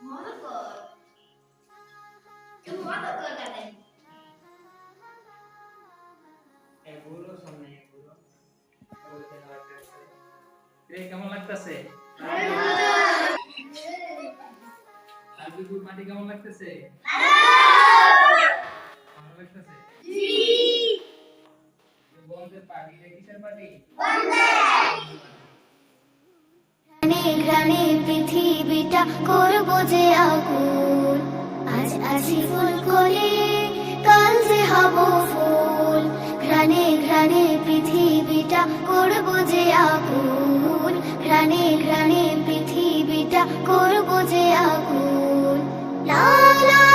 মরকর তুমি মরকর গাতেন এগুলো সামনে এগুলো বলতে লাগতেছে কেমন লাগতেছে আলবিকুর মাটি কেমন লাগতেছে ভালো লাগতেছে জি বন্ধের পার্টি কিসের পার্টি ঘ্রাণে ঘ্রাণে পৃথিবীটা করব যে আকুল আজ আছি ফুল করে কাল যে হব ফুল ঘ্রাণে ঘ্রাণে পৃথিবীটা করব যে আকুল ঘ্রাণে ঘ্রাণে পৃথিবীটা করব যে আকুল লা লা